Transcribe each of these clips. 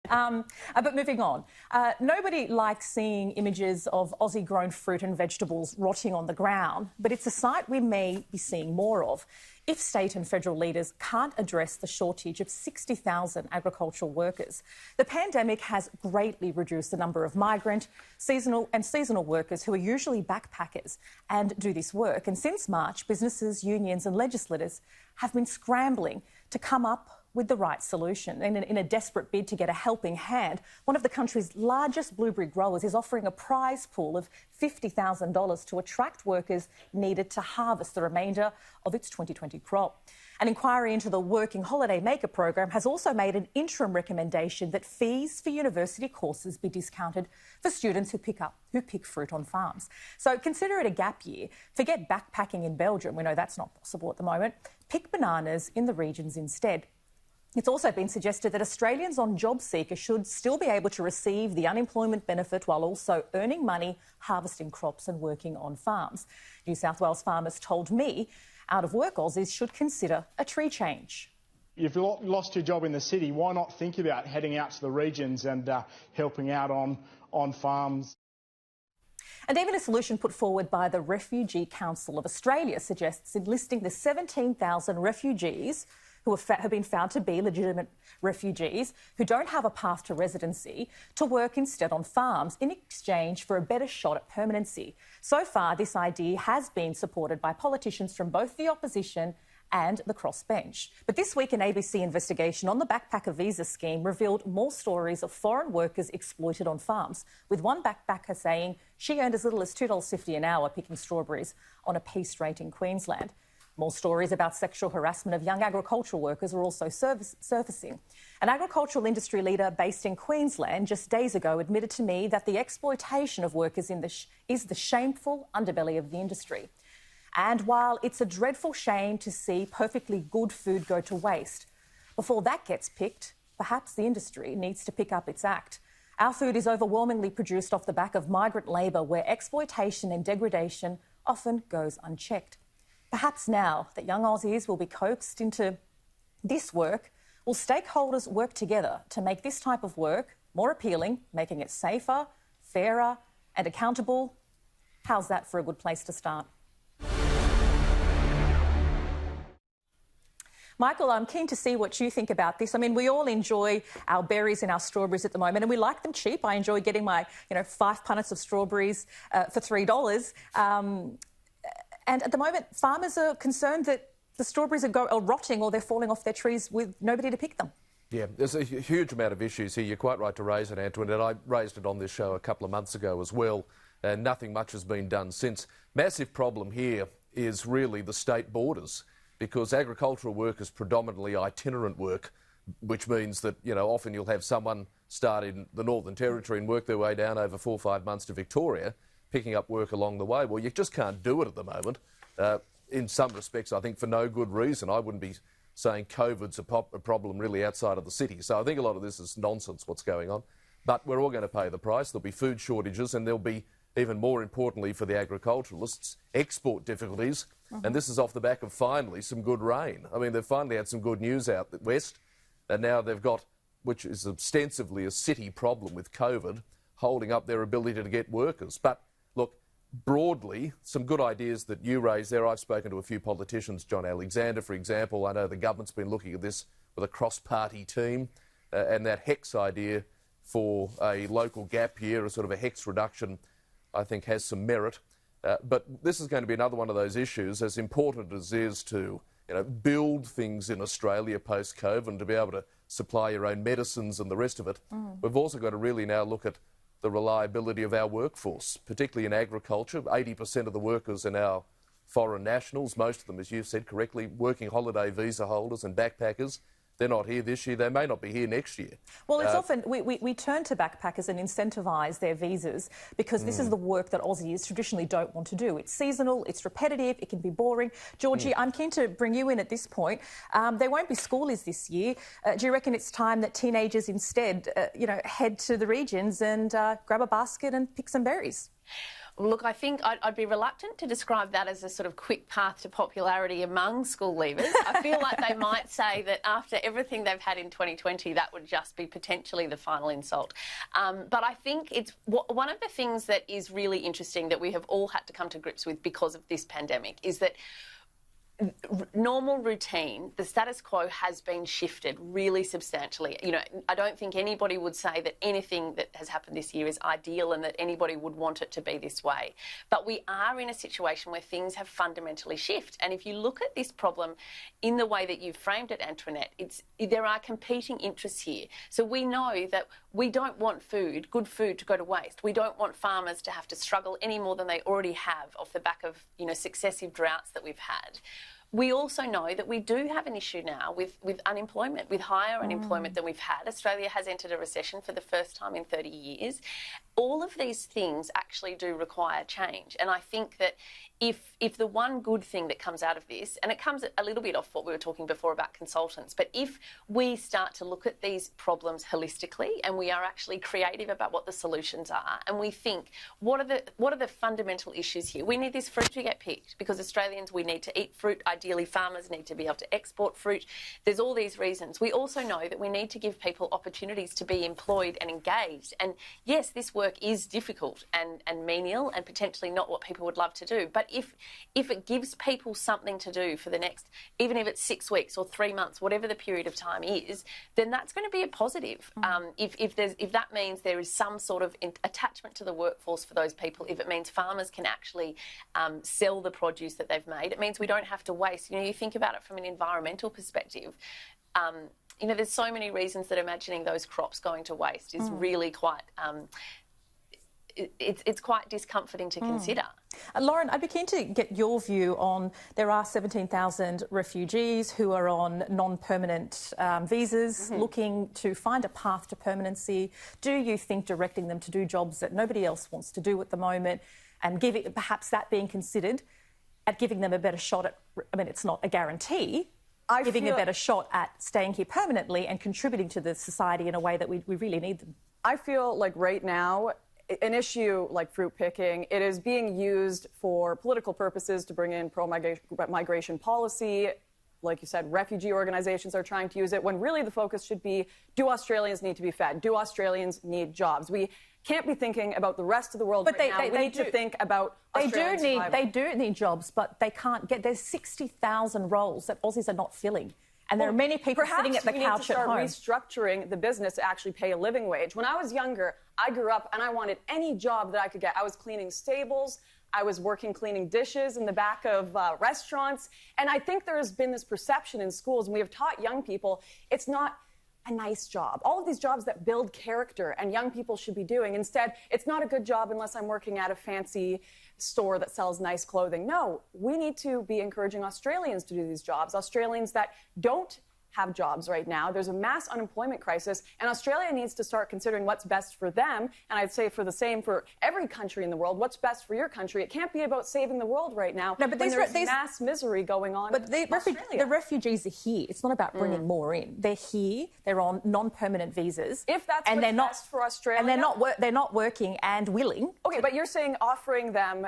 But moving on, nobody likes seeing images of Aussie-grown fruit and vegetables rotting on the ground, but it's a sight we may be seeing more of if state and federal leaders can't address the shortage of 60,000 agricultural workers. The pandemic has greatly reduced the number of migrant, seasonal workers who are usually backpackers and do this work. And since March, businesses, unions and legislators have been scrambling to come up with the right solution. In a desperate bid to get a helping hand, one of the country's largest blueberry growers is offering a prize pool of $50,000 to attract workers needed to harvest the remainder of its 2020 crop. An inquiry into the Working Holiday Maker program has also made an interim recommendation that fees for university courses be discounted for students who pick fruit on farms. So consider it a gap year. Forget backpacking in Belgium. We know that's not possible at the moment. Pick bananas in the regions instead. It's also been suggested that Australians on JobSeeker should still be able to receive the unemployment benefit while also earning money, harvesting crops and working on farms. New South Wales farmers told me out-of-work Aussies should consider a tree change. If you lost your job in the city, why not think about heading out to the regions and helping out on farms? And even a solution put forward by the Refugee Council of Australia suggests enlisting the 17,000 refugees who have been found to be legitimate refugees who don't have a path to residency to work instead on farms in exchange for a better shot at permanency. So far, this idea has been supported by politicians from both the opposition and the crossbench. But this week, an ABC investigation on the backpacker visa scheme revealed more stories of foreign workers exploited on farms, with one backpacker saying she earned as little as $2.50 an hour picking strawberries on a piece rate in Queensland. More stories about sexual harassment of young agricultural workers are also surfacing. An agricultural industry leader based in Queensland just days ago admitted to me that the exploitation of workers is the shameful underbelly of the industry. And while it's a dreadful shame to see perfectly good food go to waste, before that gets picked, perhaps the industry needs to pick up its act. Our food is overwhelmingly produced off the back of migrant labour, where exploitation and degradation often goes unchecked. Perhaps now that young Aussies will be coaxed into this work, will stakeholders work together to make this type of work more appealing, making it safer, fairer and accountable? How's that for a good place to start? Michael, I'm keen to see what you think about this. I mean, we all enjoy our berries and our strawberries at the moment, and we like them cheap. I enjoy getting my, 5 punnets of strawberries for $3. And at the moment, farmers are concerned that the strawberries are rotting or they're falling off their trees with nobody to pick them. Yeah, there's a huge amount of issues here. You're quite right to raise it, Antoinette. I raised it on this show a couple of months ago as well, and nothing much has been done since. Massive problem here is really the state borders, because agricultural work is predominantly itinerant work, which means that, often you'll have someone start in the Northern Territory and work their way down over 4 or 5 months to Victoria, picking up work along the way. Well, you just can't do it at the moment. In some respects, I think for no good reason. I wouldn't be saying COVID's a problem really outside of the city. So I think a lot of this is nonsense, what's going on. But we're all going to pay the price. There'll be food shortages, and there'll be, even more importantly for the agriculturalists, export difficulties. And this is off the back of finally some good rain. I mean, they've finally had some good news out west, and now they've got, which is ostensibly a city problem with COVID, holding up their ability to get workers. But look, broadly, some good ideas that you raised there. I've spoken to a few politicians, John Alexander, for example. I know the government's been looking at this with a cross-party team, and that HEX idea for a local gap year, a sort of a HEX reduction, I think has some merit. But this is going to be another one of those issues, as important as it is to build things in Australia post-COVID and to be able to supply your own medicines and the rest of it. We've also got to really now look at the reliability of our workforce, particularly in agriculture. 80% of the workers are now foreign nationals, most of them, as you've said correctly, working holiday visa holders and backpackers. They're not here this year. They may not be here next year. Well, it's often we turn to backpackers and incentivise their visas because this is the work that Aussies traditionally don't want to do. It's seasonal, it's repetitive, it can be boring. Georgie, I'm keen to bring you in at this point. There won't be schoolies this year. Do you reckon it's time that teenagers instead, head to the regions and grab a basket and pick some berries? Look, I think I'd be reluctant to describe that as a sort of quick path to popularity among school leavers. I feel like they might say that after everything they've had in 2020, that would just be potentially the final insult. But I think it's one of the things that is really interesting that we have all had to come to grips with because of this pandemic is that normal routine, the status quo has been shifted really substantially. You know, I don't think anybody would say that anything that has happened this year is ideal and that anybody would want it to be this way. But we are in a situation where things have fundamentally shifted. And if you look at this problem in the way that you've framed it, Antoinette, there are competing interests here. So we know that we don't want good food to go to waste. We don't want farmers to have to struggle any more than they already have off the back of, you know, successive droughts that we've had. We also know that we do have an issue now with unemployment, with higher unemployment than we've had. Australia has entered a recession for the first time in 30 years. All of these things actually do require change. And I think that if the one good thing that comes out of this, and it comes a little bit off what we were talking before about consultants, but if we start to look at these problems holistically and we are actually creative about what the solutions are, and we think, what are the fundamental issues here? We need this fruit to get picked because Australians, we need to eat fruit. Ideally, farmers need to be able to export fruit. There's all these reasons. We also know that we need to give people opportunities to be employed and engaged. And yes, this work is difficult and menial and potentially not what people would love to do. But if it gives people something to do for the next, even if it's 6 weeks or 3 months, whatever the period of time is, then that's going to be a positive. If that means there is some sort of attachment to the workforce for those people, if it means farmers can actually sell the produce that they've made, it means we don't have to waste. You know, you think about it from an environmental perspective. You know, there's so many reasons that imagining those crops going to waste is really quite. It's quite discomforting to consider. Lauren, I'd be keen to get your view on, there are 17,000 refugees who are on non-permanent visas looking to find a path to permanency. Do you think directing them to do jobs that nobody else wants to do at the moment and perhaps that being considered at giving them a better shot at, I mean, it's not a guarantee, giving a better shot at staying here permanently and contributing to the society in a way that we really need them? I feel like right now, an issue like fruit picking, it is being used for political purposes to bring in pro-migration policy. Like you said, refugee organizations are trying to use it, when really the focus should be, do Australians need to be fed? Do Australians need jobs? We can't be thinking about the rest of the world right now. We need to think about Australians' survival. They do need jobs, but they can't get... There's 60,000 roles that Aussies are not filling. And there are many people sitting at the couch at home. Perhaps we need to start restructuring the business to actually pay a living wage. When I was younger, I grew up and I wanted any job that I could get. I was cleaning stables. I was working cleaning dishes in the back of restaurants. And I think there has been this perception in schools, and we have taught young people, it's not a nice job. All of these jobs that build character and young people should be doing. Instead, it's not a good job unless I'm working at a fancy store that sells nice clothing. No, we need to be encouraging Australians to do these jobs. Australians that don't have jobs right now. There's a mass unemployment crisis, and Australia needs to start considering what's best for them. And I'd say for the same for every country in the world, what's best for your country. It can't be about saving the world right now. No, but there's mass misery going on. But the refugees are here. It's not about bringing more in. They're here. They're on non-permanent visas. If that's what's best for Australia, and they're not working and willing. Okay, but you're saying offering them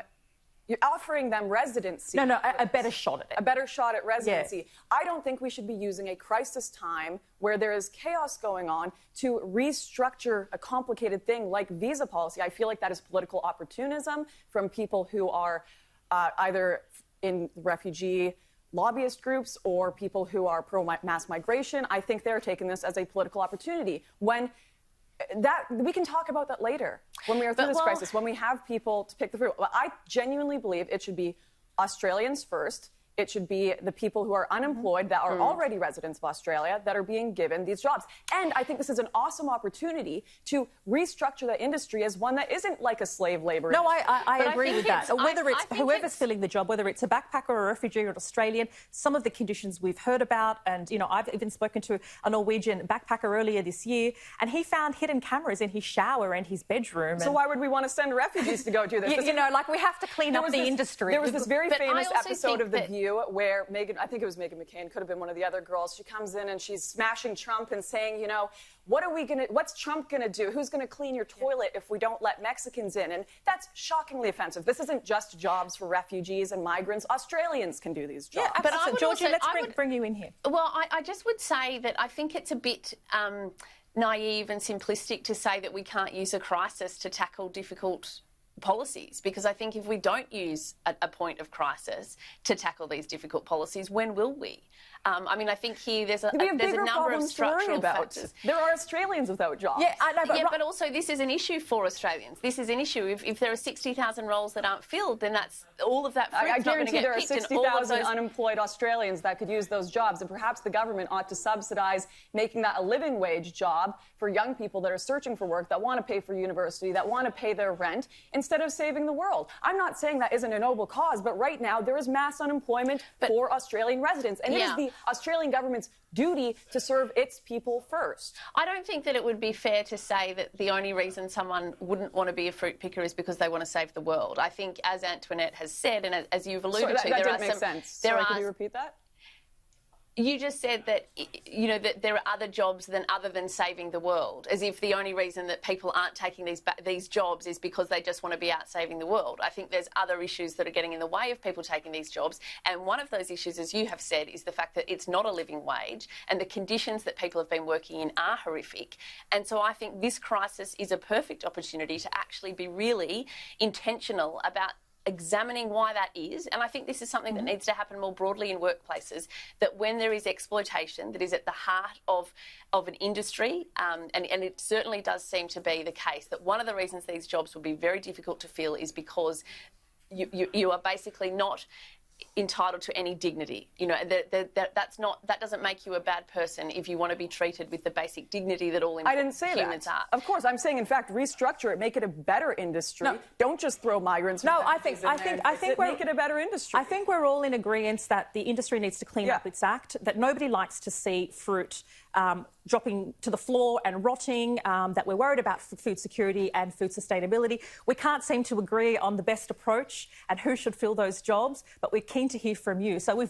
residency. No, a better shot at it. A better shot at residency. Yeah. I don't think we should be using a crisis time where there is chaos going on to restructure a complicated thing like visa policy. I feel like that is political opportunism from people who are either in refugee lobbyist groups or people who are pro-mass migration. I think they're taking this as a political opportunity. We can talk about that later when we are through this crisis, when we have people to pick the fruit. Well, I genuinely believe it should be Australians first. It should be the people who are unemployed that are already residents of Australia that are being given these jobs. And I think this is an awesome opportunity to restructure the industry as one that isn't like a slave labor industry. No, I agree with that. Whether it's whoever's filling the job, whether it's a backpacker or a refugee or an Australian, some of the conditions we've heard about, and, you know, I've even spoken to a Norwegian backpacker earlier this year, and he found hidden cameras in his shower and his bedroom. So why would we want to send refugees to go do this? You know, like we have to clean up the industry. There was this very famous episode of The View interview where I think it was Meghan McCain, could have been one of the other girls, she comes in and she's smashing Trump and saying, you know, what's Trump going to do? Who's going to clean your toilet if we don't let Mexicans in? And that's shockingly offensive. This isn't just jobs for refugees and migrants. Australians can do these jobs. Yeah, but Georgie, let's bring you in here. Well, I just would say that I think it's a bit naive and simplistic to say that we can't use a crisis to tackle difficult policies, because I think if we don't use a point of crisis to tackle these difficult policies, when will we? I mean, I think here there's a number of structural factors. There are Australians without jobs. Yeah, I know, but also this is an issue for Australians. This is an issue. If there are 60,000 roles that aren't filled, then that's all of that fruit's not going to get picked. I guarantee there are 60,000 unemployed Australians that could use those jobs, and perhaps the government ought to subsidise making that a living wage job for young people that are searching for work, that want to pay for university, that want to pay their rent, instead of saving the world. I'm not saying that isn't a noble cause, but right now there is mass unemployment for Australian residents, and it is the Australian government's duty to serve its people first. I don't think that it would be fair to say that the only reason someone wouldn't want to be a fruit picker is because they want to save the world. I think, as Antoinette has said, and as you've alluded to, there are some... Sorry, could you repeat that? You just said that, you know, that there are other jobs other than saving the world, as if the only reason that people aren't taking these jobs is because they just want to be out saving the world. I think there's other issues that are getting in the way of people taking these jobs, and one of those issues, as you have said, is the fact that it's not a living wage and the conditions that people have been working in are horrific. And so I think this crisis is a perfect opportunity to actually be really intentional about examining why that is, and I think this is something that needs to happen more broadly in workplaces, that when there is exploitation that is at the heart of an industry, and it certainly does seem to be the case, that one of the reasons these jobs will be very difficult to fill is because you are basically not entitled to any dignity. You know, that doesn't make you a bad person if you want to be treated with the basic dignity that all humans are. Of course, I'm saying, in fact, restructure it, make it a better industry. No. Don't just throw migrants. No, I think make it a better industry. I think we're all in agreement that the industry needs to clean up its act. That nobody likes to see fruit dropping to the floor and rotting, that we're worried about food security and food sustainability. We can't seem to agree on the best approach and who should fill those jobs, but we're keen to hear from you. So we've